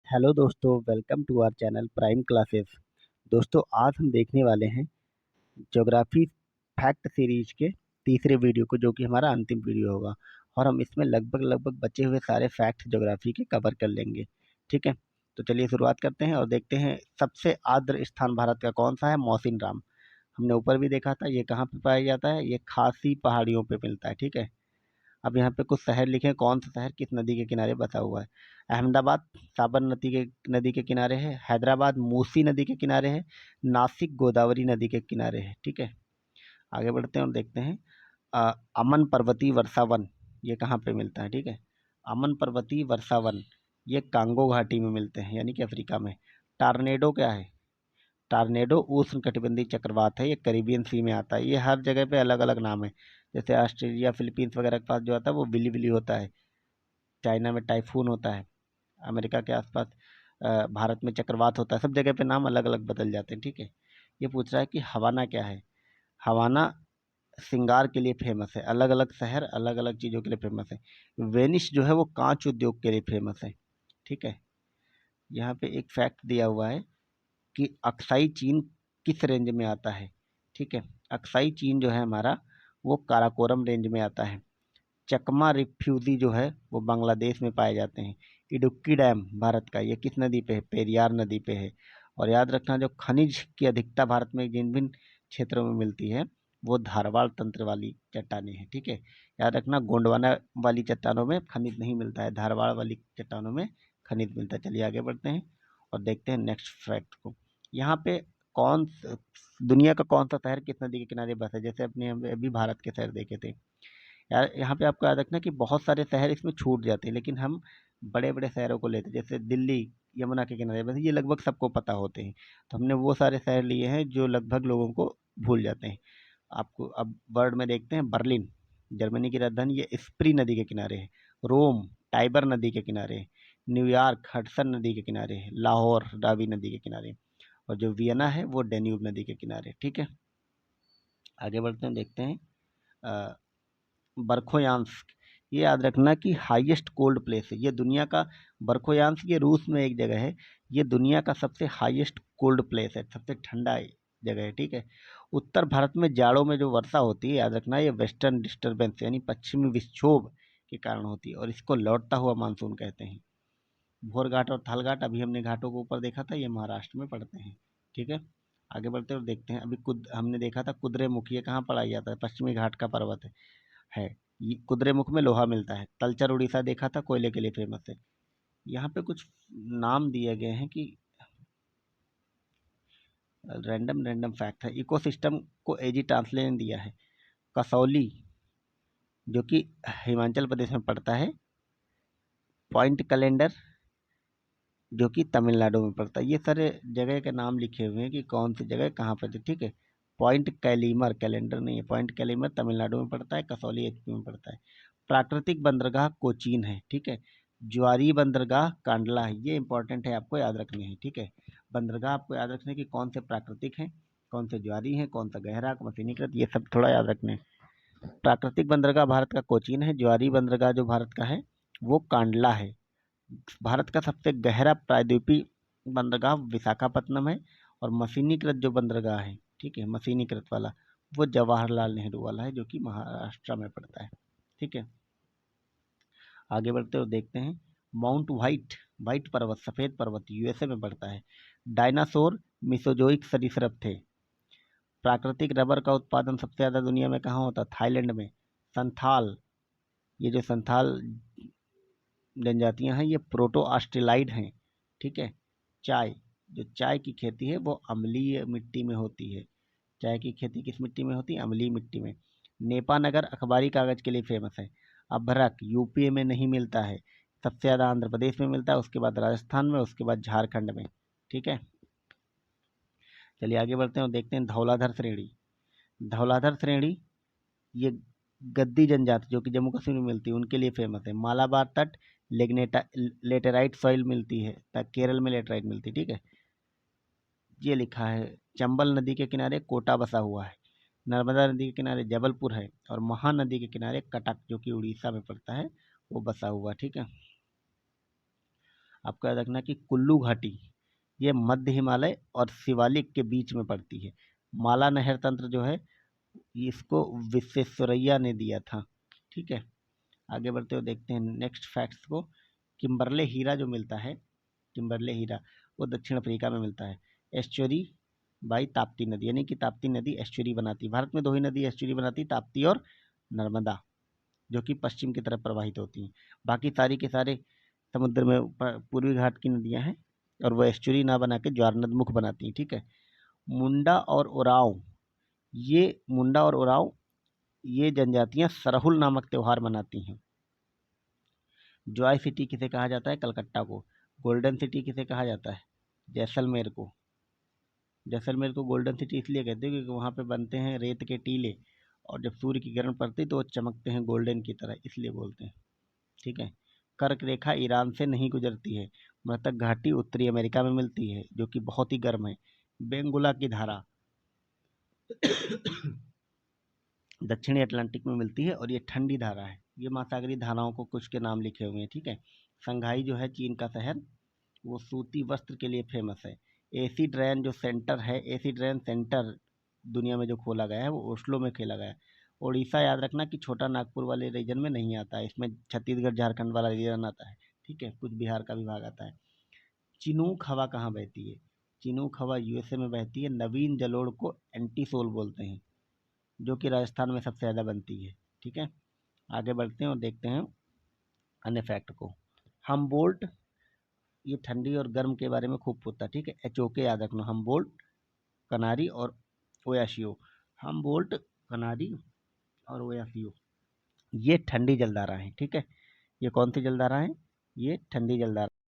Hello दोस्तों, welcome to our channel prime classes. दोस्तों, आज हम देखने वाले हैं ज्योग्राफी फैक्ट सीरीज के तीसरे वीडियो को, जो कि हमारा अंतिम वीडियो होगा। और हम इसमें लगभग लगभग बचे हुए सारे फैक्ट ज्योग्राफी के कवर कर लेंगे। ठीक है, तो चलिए शुरुआत करते हैं और देखते हैं सबसे आर्द्र स्थान भारत का कौन सा है। मौसिनराम। हमने ऊपर भी देखा था, ये कहाँ पे पाया जाता है, ये खासी पहाड़ियों पे मिलता है। ठीक है, अब यहाँ पे कुछ शहर लिखे, कौन सा शहर किस नदी के किनारे बसा हुआ है। अहमदाबाद साबरमती के नदी के किनारे है। हैदराबाद मूसी नदी के किनारे है। नासिक गोदावरी नदी के किनारे है। ठीक है, आगे बढ़ते हैं और देखते हैं अ, अमन पर्वतीय वर्षावन ये कहाँ पे मिलता है। ठीक है, अमन पर्वतीय वर्षावन ये कांगो घाटी में मिलते हैं, यानी कि अफ्रीका में। टार्नेडो क्या है? टार्नेडो उष्णकटिबंधीय चक्रवात है, ये कैरिबियन सी में आता है। ये हर जगह पे अलग अलग नाम है। जैसे ऑस्ट्रेलिया फिलीपींस वगैरह के पास जो आता है वो विली विली होता है। चाइना में टाइफून होता है। अमेरिका के आसपास भारत में चक्रवात होता है। सब जगह पे नाम अलग अलग बदल जाते हैं। ठीक है, ये पूछ रहा है कि हवाना क्या है। हवाना श्रृंगार के लिए फेमस है। अलग अलग शहर अलग अलग चीज़ों के लिए फेमस है। वेनिस जो है वो कांच उद्योग के लिए फेमस है। ठीक है, यहाँ पे एक फैक्ट दिया हुआ है कि अक्साई चीन किस रेंज में आता है। ठीक है, अक्साई चीन जो है हमारा वो काराकोरम रेंज में आता है। चकमा रिफ्यूजी जो है वो बांग्लादेश में पाए जाते हैं। इडुक्की डैम भारत का, ये किस नदी पे है? पेरियार नदी पे है। और याद रखना, जो खनिज की अधिकता भारत में जिन जिन क्षेत्रों में मिलती है वो धारवाड़ तंत्र वाली चट्टानें हैं। ठीक है, याद रखना, गोंडवाना वाली चट्टानों में खनिज नहीं मिलता है, धारवाड़ वाली चट्टानों में खनिज मिलता है। चलिए आगे बढ़ते हैं और देखते हैं नेक्स्ट फैक्ट को। यहाँ पे दुनिया का कौन सा शहर किस नदी के किनारे बसा है? जैसे अपने हम अभी भारत के शहर देखे थे। यार यहाँ पे आपको याद रखना कि बहुत सारे शहर इसमें छूट जाते हैं, लेकिन हम बड़े बड़े शहरों को लेते हैं। जैसे दिल्ली यमुना के किनारे, बस ये लगभग सबको पता होते हैं। तो हमने वो सारे शहर लिए हैं जो लगभग लोगों को भूल जाते हैं। आपको अब वर्ड में देखते हैं। बर्लिन जर्मनी की राजधानी, ये स्प्री नदी के किनारे है। रोम टाइबर नदी के किनारे है। न्यूयॉर्क हडसन नदी के किनारे है। लाहौर रावी नदी के किनारे। और जो वियना है वो डेन्यूब नदी के किनारे। ठीक है, आगे बढ़ते हैं, देखते हैं बरखोयांस्क। ये याद रखना कि हाईएस्ट कोल्ड प्लेस है ये दुनिया का। बरखोयांस्क ये रूस में एक जगह है। ये दुनिया का सबसे हाईएस्ट कोल्ड प्लेस है, सबसे ठंडा जगह है। ठीक है, उत्तर भारत में जाड़ों में जो वर्षा होती है, याद रखना, ये वेस्टर्न डिस्टर्बेंस यानी पश्चिमी विक्षोभ के कारण होती है, और इसको लौटता हुआ मानसून कहते हैं। भोर घाट और थाल घाट, अभी हमने घाटों को ऊपर देखा था, ये महाराष्ट्र में पड़ते हैं। ठीक है, आगे बढ़ते हैं और देखते हैं। अभी हमने देखा था कुद्रेमुख, ये कहाँ पढ़ाया जाता है? पश्चिमी घाट का पर्वत है। ये कुद्रेमुख में लोहा मिलता है। तलचर उड़ीसा देखा था, कोयले के लिए फेमस है। यहाँ पे कुछ नाम दिए गए हैं कि रैंडम रैंडम फैक्ट है। इकोसिस्टम को एजी ट्रांसलेशन दिया है। कसौली जो कि हिमाचल प्रदेश में पड़ता है। पॉइंट कैलेंडर जो कि तमिलनाडु में पड़ता है। ये सारे जगह के नाम लिखे हुए हैं कि कौन सी जगह कहाँ पर थी। ठीक है, पॉइंट कैलीमर, कैलेंडर नहीं है, पॉइंट कैलीमर तमिलनाडु में पड़ता है। कसौली एचपी में पड़ता है। प्राकृतिक बंदरगाह कोचीन है। ठीक है, ज्वारी बंदरगाह कांडला है। ये इंपॉर्टेंट है, आपको याद रखने हैं। ठीक है, बंदरगाह आपको याद रखने की कौन से प्राकृतिक हैं, कौन से ज्वारी हैं, कौन सा गहरा मशीनीकृत, ये सब थोड़ा याद रखने हैं। प्राकृतिक बंदरगाह भारत का कोचीन है। ज्वारी बंदरगाह जो भारत का है वो कांडला है। भारत का सबसे गहरा प्रायद्वीपीय बंदरगाह विशाखापत्तनम है। और मशीनीकृत जो बंदरगाह है, ठीक है, मशीनीकृत वाला, वो जवाहरलाल नेहरू वाला है, जो कि महाराष्ट्र में पड़ता है। ठीक है, आगे बढ़ते और देखते हैं। माउंट वाइट, वाइट पर्वत, सफ़ेद पर्वत, यूएसए में पड़ता है। डायनासोर मिसोजोइक सरीसृप थे। प्राकृतिक रबर का उत्पादन सबसे ज़्यादा दुनिया में कहाँ होता है? थाईलैंड में। संथाल, ये जो संथाल जनजातियां हैं ये प्रोटो ऑस्ट्रेलाइड हैं। ठीक है, चाय, जो चाय की खेती है वो अम्लीय मिट्टी में होती है। चाय की खेती किस मिट्टी में होती है? अम्लीय मिट्टी में। नेपानगर अखबारी कागज के लिए फेमस है। अभ्रक यूपी में नहीं मिलता है, सबसे ज़्यादा आंध्र प्रदेश में मिलता है, उसके बाद राजस्थान में, उसके बाद झारखंड में। ठीक है, चलिए आगे बढ़ते हैं और देखते हैं धौलाधर श्रेणी। धौलाधर श्रेणी ये गद्दी जनजाति जो कि जम्मू कश्मीर में मिलती है उनके लिए फेमस है। मालाबार तट लेग्नेटा लेटेराइट सॉइल मिलती है, केरल में लेटेराइट मिलती है। ठीक है, ये लिखा है। चंबल नदी के किनारे कोटा बसा हुआ है। नर्मदा नदी के किनारे जबलपुर है। और महानदी के किनारे कटक जो कि उड़ीसा में पड़ता है वो बसा हुआ। ठीक है, आपको याद रखना कि कुल्लू घाटी ये मध्य हिमालय और शिवालिक के बीच में पड़ती है। माला नहर तंत्र जो है इसको विश्वेश्वरैया ने दिया था। ठीक है, आगे बढ़ते हुए देखते हैं नेक्स्ट फैक्ट्स को। किम्बरले हीरा जो मिलता है, किम्बरले हीरा वो दक्षिण अफ्रीका में मिलता है। एस्चुरी बाई ताप्ती नदी, यानी कि ताप्ती नदी एस्चुरी बनाती है। भारत में दो ही नदी एस्चुरी बनाती, ताप्ती और नर्मदा, जो कि पश्चिम की तरफ प्रवाहित होती हैं। बाकी सारी के सारे समुद्र में पूर्वी घाट की नदियां हैं और वो एस्चुरी ना बना के ज्वारनदमुख बनाती हैं। ठीक है, मुंडा और ओराव, मुंडा और ओराव ये जनजातियां सरहुल नामक त्यौहार मनाती हैं। जॉय सिटी किसे कहा जाता है? कलकत्ता को। गोल्डन सिटी किसे कहा जाता है? जैसलमेर को। जैसलमेर को गोल्डन सिटी इसलिए कहते हैं क्योंकि वहाँ पे बनते हैं रेत के टीले, और जब सूर्य की किरण पड़ती है तो वो चमकते हैं गोल्डन की तरह, इसलिए बोलते हैं। ठीक है, कर्क रेखा ईरान से नहीं गुजरती है। मृतक घाटी उत्तरी अमेरिका में मिलती है जो कि बहुत ही गर्म है। बेंगुला की धारा दक्षिणी अटलांटिक में मिलती है और ये ठंडी धारा है। ये महासागरीय धाराओं को कुछ के नाम लिखे हुए हैं। ठीक है, शंघाई जो है चीन का शहर, वो सूती वस्त्र के लिए फेमस है। एसी ड्रैन जो सेंटर है, एसी ड्रैन सेंटर दुनिया में जो खोला गया है वो ओस्लो में खोला गया है। उड़ीसा याद रखना कि छोटा नागपुर वाले रीजन में नहीं आता है, इसमें छत्तीसगढ़ झारखंड वाला रीजन आता है। ठीक है, कुछ बिहार का भी भाग आता है। चिनूक हवा कहाँ बहती है? चिनूक हवा यूएसए में बहती है। नवीन जलोढ़ को एंटीसोल बोलते हैं, जो कि राजस्थान में सबसे ज़्यादा बनती है। ठीक है, आगे बढ़ते हैं और देखते हैं अन्य फैक्ट को। हमबोल्ट ये ठंडी और गर्म के बारे में खूब पूछता है। ठीक है, एचओके याद रखना, हमबोल्ट, कनारी और ओयाशियो। हमबोल्ट, कनारी और ओयाशियो ये ठंडी जलधारा है। ठीक है, ये कौन सी जलधारा है? ये ठंडी जलधारा।